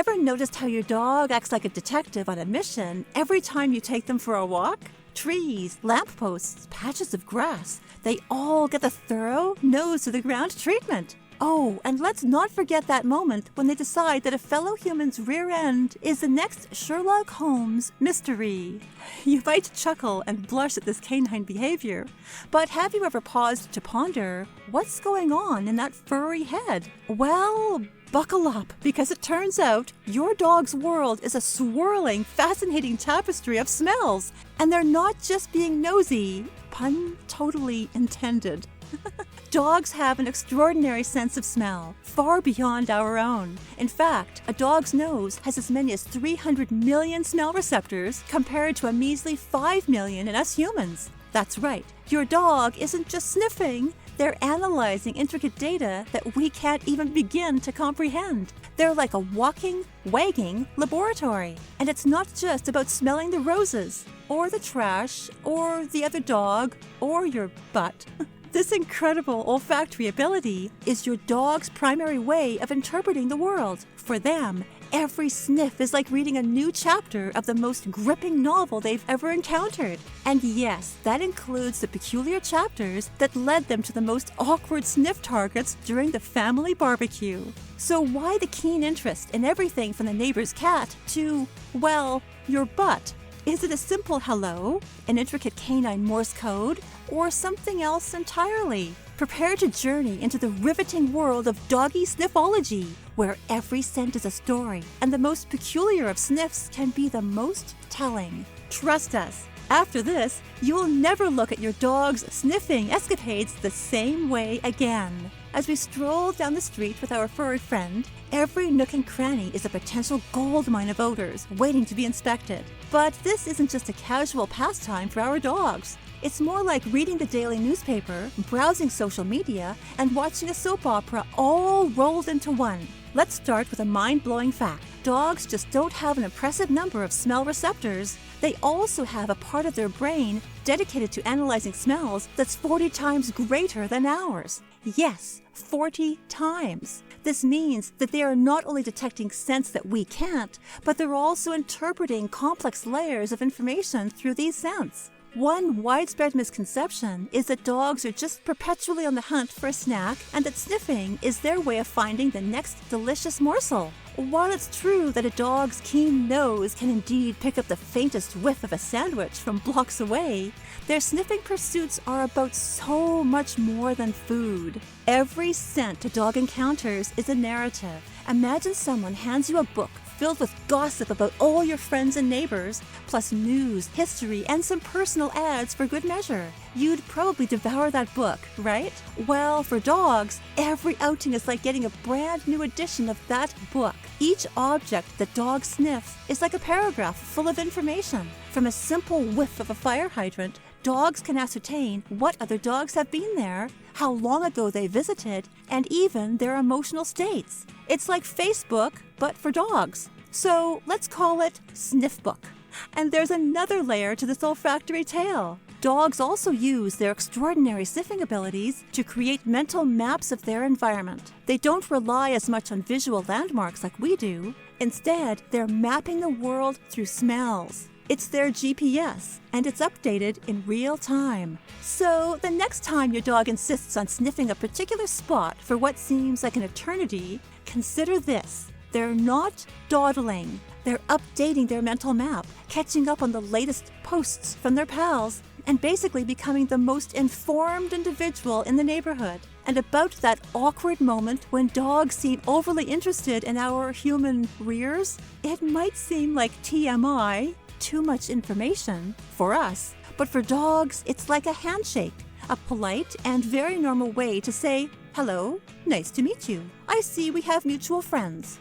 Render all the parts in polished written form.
Ever noticed how your dog acts like a detective on a mission every time you take them for a walk? Trees, lampposts, patches of grass, they all get the thorough nose-to-the-ground treatment. Oh, and let's not forget that moment when they decide that a fellow human's rear end is the next Sherlock Holmes mystery. You might chuckle and blush at this canine behavior, but have you ever paused to ponder what's going on in that furry head? Well, buckle up, because it turns out your dog's world is a swirling, fascinating tapestry of smells, and they're not just being nosy, pun totally intended. Dogs have an extraordinary sense of smell, far beyond our own. In fact, a dog's nose has as many as 300 million smell receptors compared to a measly 5 million in us humans. That's right, your dog isn't just sniffing, they're analyzing intricate data that we can't even begin to comprehend. They're like a walking, wagging laboratory. And it's not just about smelling the roses, or the trash, or the other dog, or your butt. This incredible olfactory ability is your dog's primary way of interpreting the world. For them, every sniff is like reading a new chapter of the most gripping novel they've ever encountered. And yes, that includes the peculiar chapters that led them to the most awkward sniff targets during the family barbecue. So why the keen interest in everything from the neighbor's cat to, well, your butt? Is it a simple hello, an intricate canine Morse code, or something else entirely? Prepare to journey into the riveting world of doggy sniffology, where every scent is a story, and the most peculiar of sniffs can be the most telling. Trust us, after this, you'll never look at your dog's sniffing escapades the same way again. As we stroll down the street with our furry friend, every nook and cranny is a potential goldmine of odors waiting to be inspected. But this isn't just a casual pastime for our dogs. It's more like reading the daily newspaper, browsing social media, and watching a soap opera all rolled into one. Let's start with a mind-blowing fact. Dogs just don't have an impressive number of smell receptors. They also have a part of their brain dedicated to analyzing smells that's 40 times greater than ours. Yes, 40 times. This means that they are not only detecting scents that we can't, but they're also interpreting complex layers of information through these scents. One widespread misconception is that dogs are just perpetually on the hunt for a snack and that sniffing is their way of finding the next delicious morsel. While it's true that a dog's keen nose can indeed pick up the faintest whiff of a sandwich from blocks away, their sniffing pursuits are about so much more than food. Every scent a dog encounters is a narrative. Imagine someone hands you a book filled with gossip about all your friends and neighbors, plus news, history, and some personal ads for good measure. You'd probably devour that book, right? Well, for dogs, every outing is like getting a brand new edition of that book. Each object that dogs sniff is like a paragraph full of information. From a simple whiff of a fire hydrant, dogs can ascertain what other dogs have been there, how long ago they visited, and even their emotional states. It's like Facebook, but for dogs. So let's call it Sniff Book. And there's another layer to this olfactory tale. Dogs also use their extraordinary sniffing abilities to create mental maps of their environment. They don't rely as much on visual landmarks like we do. Instead, they're mapping the world through smells. It's their GPS, and it's updated in real time. So the next time your dog insists on sniffing a particular spot for what seems like an eternity, consider this. They're not dawdling. They're updating their mental map, catching up on the latest posts from their pals, and basically becoming the most informed individual in the neighborhood. And about that awkward moment when dogs seem overly interested in our human rears, it might seem like TMI, too much information, for us. But for dogs, it's like a handshake, a polite and very normal way to say, "Hello, nice to meet you. I see we have mutual friends."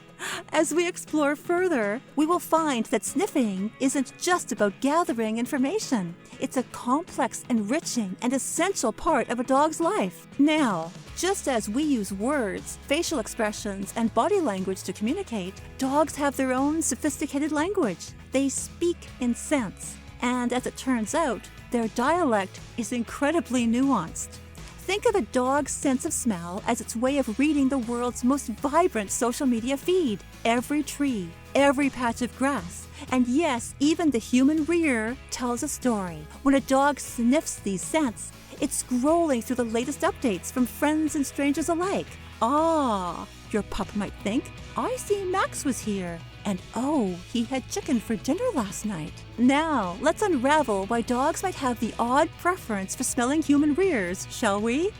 As we explore further, we will find that sniffing isn't just about gathering information. It's a complex, enriching, and essential part of a dog's life. Now, just as we use words, facial expressions, and body language to communicate, dogs have their own sophisticated language. They speak in scents, and as it turns out, their dialect is incredibly nuanced. Think of a dog's sense of smell as its way of reading the world's most vibrant social media feed. Every tree, every patch of grass, and yes, even the human rear tells a story. When a dog sniffs these scents, it's scrolling through the latest updates from friends and strangers alike. Ah, your pup might think, I see Max was here. And oh, he had chicken for dinner last night. Now, let's unravel why dogs might have the odd preference for smelling human rears, shall we?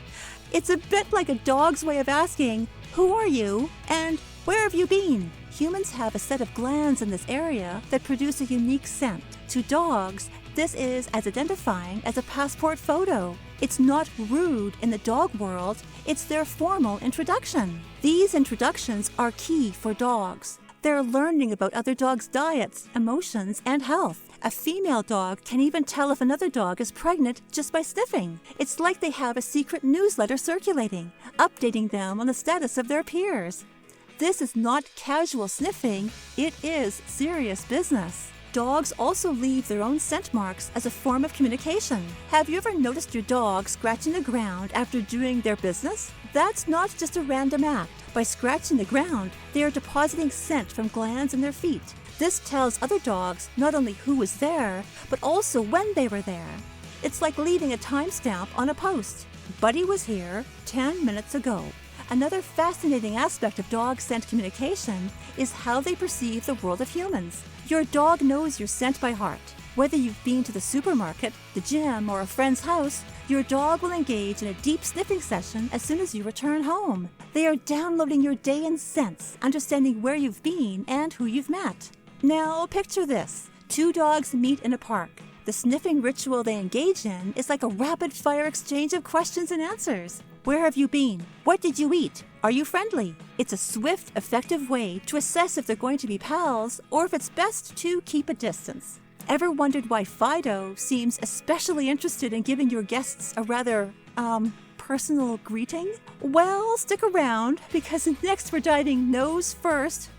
It's a bit like a dog's way of asking, who are you? And where have you been? Humans have a set of glands in this area that produce a unique scent. To dogs, this is as identifying as a passport photo. It's not rude in the dog world, it's their formal introduction. These introductions are key for dogs. They're learning about other dogs' diets, emotions, and health. A female dog can even tell if another dog is pregnant just by sniffing. It's like they have a secret newsletter circulating, updating them on the status of their peers. This is not casual sniffing, it is serious business. Dogs also leave their own scent marks as a form of communication. Have you ever noticed your dog scratching the ground after doing their business? That's not just a random act. By scratching the ground, they are depositing scent from glands in their feet. This tells other dogs not only who was there, but also when they were there. It's like leaving a timestamp on a post. Buddy was here 10 minutes ago. Another fascinating aspect of dog scent communication is how they perceive the world of humans. Your dog knows your scent by heart. Whether you've been to the supermarket, the gym, or a friend's house, your dog will engage in a deep sniffing session as soon as you return home. They are downloading your day in scents, understanding where you've been and who you've met. Now, picture this. Two dogs meet in a park. The sniffing ritual they engage in is like a rapid-fire exchange of questions and answers. Where have you been? What did you eat? Are you friendly? It's a swift, effective way to assess if they're going to be pals or if it's best to keep a distance. Ever wondered why Fido seems especially interested in giving your guests a rather, personal greeting? Well, stick around, because next we're diving nose first,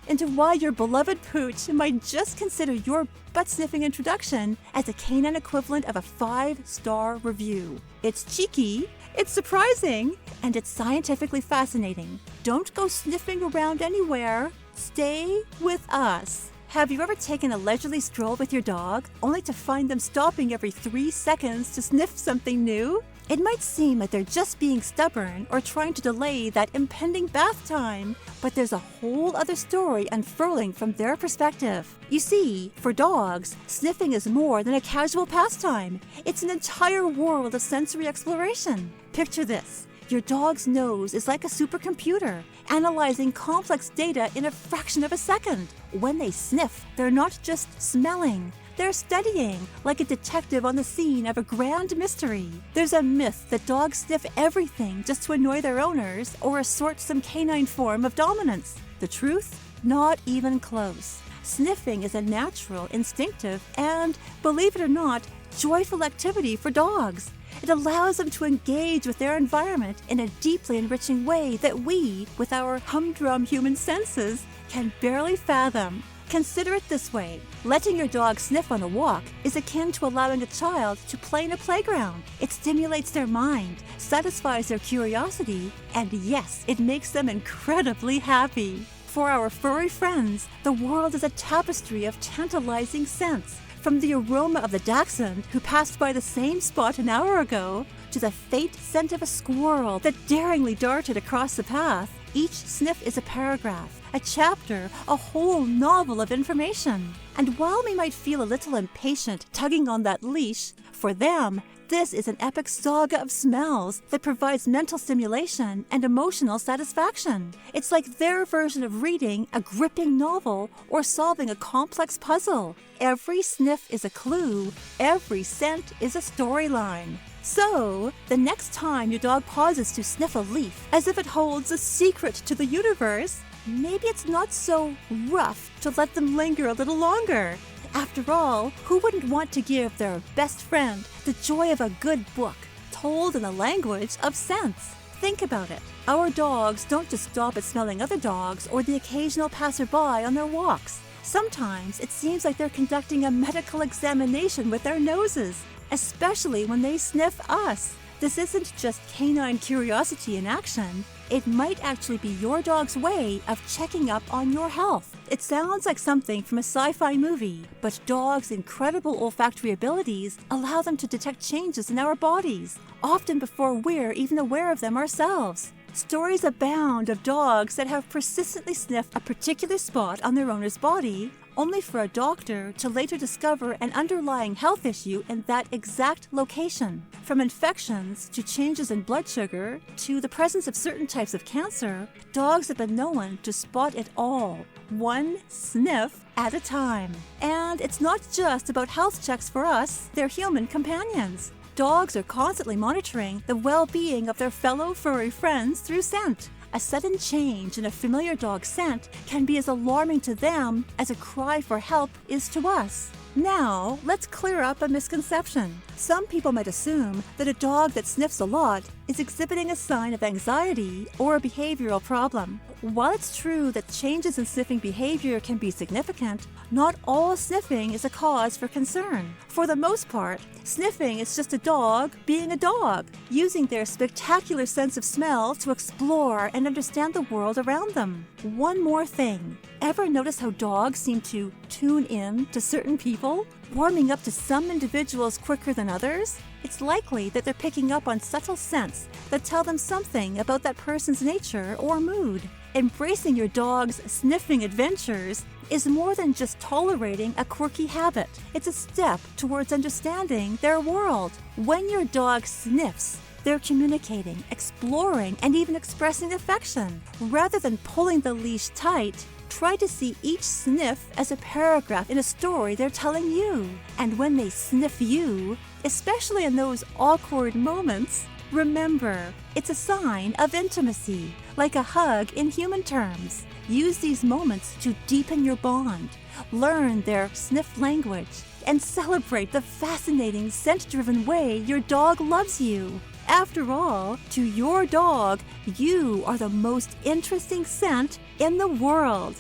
into why your beloved pooch might just consider your butt-sniffing introduction as a canine equivalent of a 5-star review. It's cheeky, it's surprising, and it's scientifically fascinating. Don't go sniffing around anywhere. Stay with us. Have you ever taken a leisurely stroll with your dog, only to find them stopping every 3 seconds to sniff something new? It might seem like they're just being stubborn or trying to delay that impending bath time, but there's a whole other story unfurling from their perspective. You see, for dogs, sniffing is more than a casual pastime. It's an entire world of sensory exploration. Picture this. Your dog's nose is like a supercomputer, analyzing complex data in a fraction of a second. When they sniff, they're not just smelling. They're studying, like a detective on the scene of a grand mystery. There's a myth that dogs sniff everything just to annoy their owners or assert some canine form of dominance. The truth? Not even close. Sniffing is a natural, instinctive, and, believe it or not, joyful activity for dogs. It allows them to engage with their environment in a deeply enriching way that we, with our humdrum human senses, can barely fathom. Consider it this way. Letting your dog sniff on a walk is akin to allowing a child to play in a playground. It stimulates their mind, satisfies their curiosity, and yes, it makes them incredibly happy. For our furry friends, the world is a tapestry of tantalizing scents. From the aroma of the dachshund who passed by the same spot an hour ago, to the faint scent of a squirrel that daringly darted across the path, each sniff is a paragraph, a chapter, a whole novel of information. And while we might feel a little impatient tugging on that leash, for them, this is an epic saga of smells that provides mental stimulation and emotional satisfaction. It's like their version of reading a gripping novel or solving a complex puzzle. Every sniff is a clue, every scent is a storyline. So, the next time your dog pauses to sniff a leaf as if it holds a secret to the universe, maybe it's not so rough to let them linger a little longer. After all, who wouldn't want to give their best friend the joy of a good book, told in the language of scents? Think about it. Our dogs don't just stop at smelling other dogs or the occasional passerby on their walks. Sometimes it seems like they're conducting a medical examination with their noses, especially when they sniff us. This isn't just canine curiosity in action. It might actually be your dog's way of checking up on your health. It sounds like something from a sci-fi movie, but dogs' incredible olfactory abilities allow them to detect changes in our bodies, often before we're even aware of them ourselves. Stories abound of dogs that have persistently sniffed a particular spot on their owner's body, only for a doctor to later discover an underlying health issue in that exact location. From infections to changes in blood sugar to the presence of certain types of cancer, dogs have been known to spot it all, one sniff at a time. And it's not just about health checks for us, they're human companions. Dogs are constantly monitoring the well-being of their fellow furry friends through scent. A sudden change in a familiar dog's scent can be as alarming to them as a cry for help is to us. Now, let's clear up a misconception. Some people might assume that a dog that sniffs a lot is exhibiting a sign of anxiety or a behavioral problem. While it's true that changes in sniffing behavior can be significant, not all sniffing is a cause for concern. For the most part, sniffing is just a dog being a dog, using their spectacular sense of smell to explore and understand the world around them. One more thing. Ever notice how dogs seem to tune in to certain people, warming up to some individuals quicker than others? It's likely that they're picking up on subtle scents that tell them something about that person's nature or mood. Embracing your dog's sniffing adventures is more than just tolerating a quirky habit. It's a step towards understanding their world. When your dog sniffs, they're communicating, exploring, and even expressing affection. Rather than pulling the leash tight, try to see each sniff as a paragraph in a story they're telling you. And when they sniff you, especially in those awkward moments, remember, it's a sign of intimacy, like a hug in human terms. Use these moments to deepen your bond, learn their sniff language, and celebrate the fascinating scent-driven way your dog loves you. After all, to your dog, you are the most interesting scent in the world.